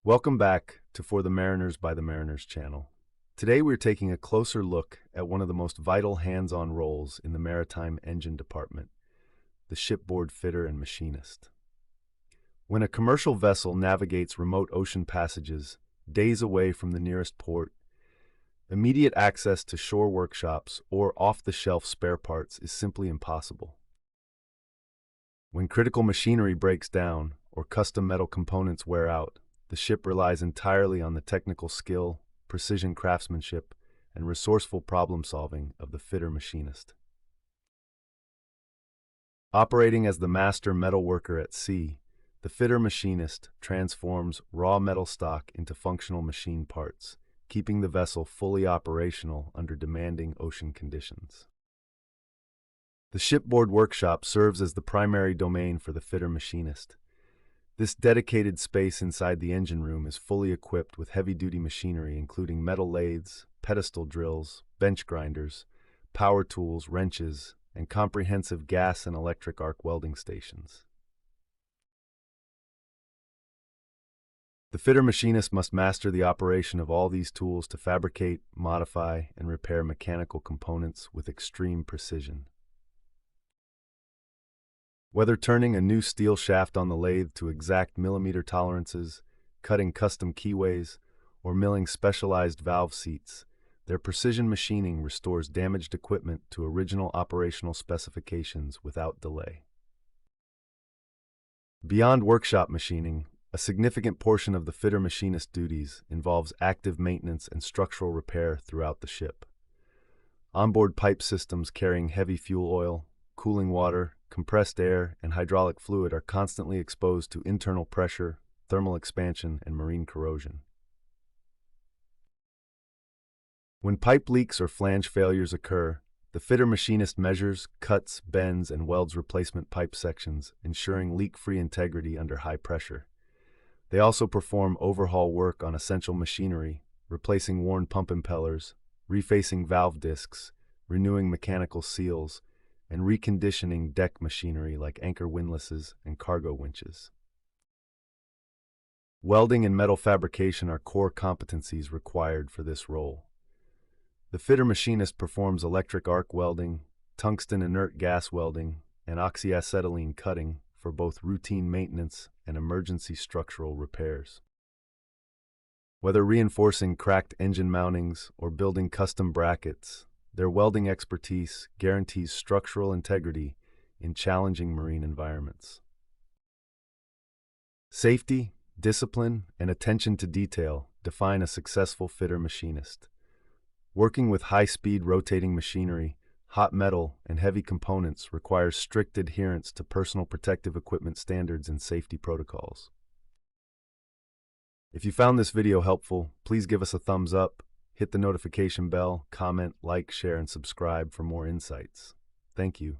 Welcome back to For the Mariners by the Mariners channel. Today we're taking a closer look at one of the most vital hands-on roles in the maritime engine department, the shipboard fitter and machinist. When a commercial vessel navigates remote ocean passages, days away from the nearest port, immediate access to shore workshops or off-the-shelf spare parts is simply impossible. When critical machinery breaks down or custom metal components wear out, the ship relies entirely on the technical skill, precision craftsmanship, and resourceful problem-solving of the fitter-machinist. Operating as the master metal worker at sea, the fitter-machinist transforms raw metal stock into functional machine parts, keeping the vessel fully operational under demanding ocean conditions. The shipboard workshop serves as the primary domain for the fitter-machinist. This dedicated space inside the engine room is fully equipped with heavy-duty machinery including metal lathes, pedestal drills, bench grinders, power tools, wrenches, and comprehensive gas and electric arc welding stations. The fitter-machinist must master the operation of all these tools to fabricate, modify, and repair mechanical components with extreme precision. Whether turning a new steel shaft on the lathe to exact millimeter tolerances, cutting custom keyways, or milling specialized valve seats, their precision machining restores damaged equipment to original operational specifications without delay. Beyond workshop machining, a significant portion of the fitter-machinist duties involves active maintenance and structural repair throughout the ship. Onboard pipe systems carrying heavy fuel oil, cooling water, compressed air, and hydraulic fluid are constantly exposed to internal pressure, thermal expansion, and marine corrosion. When pipe leaks or flange failures occur, the fitter-machinist measures, cuts, bends, and welds replacement pipe sections, ensuring leak-free integrity under high pressure. They also perform overhaul work on essential machinery, replacing worn pump impellers, refacing valve discs, renewing mechanical seals, and reconditioning deck machinery like anchor windlasses and cargo winches. Welding and metal fabrication are core competencies required for this role. The fitter-machinist performs electric arc welding, tungsten inert gas welding, and oxyacetylene cutting for both routine maintenance and emergency structural repairs. Whether reinforcing cracked engine mountings or building custom brackets, their welding expertise guarantees structural integrity in challenging marine environments. Safety, discipline, and attention to detail define a successful fitter-machinist. Working with high-speed rotating machinery, hot metal, and heavy components requires strict adherence to personal protective equipment standards and safety protocols. If you found this video helpful, please give us a thumbs up, hit the notification bell, comment, like, share, and subscribe for more insights. Thank you.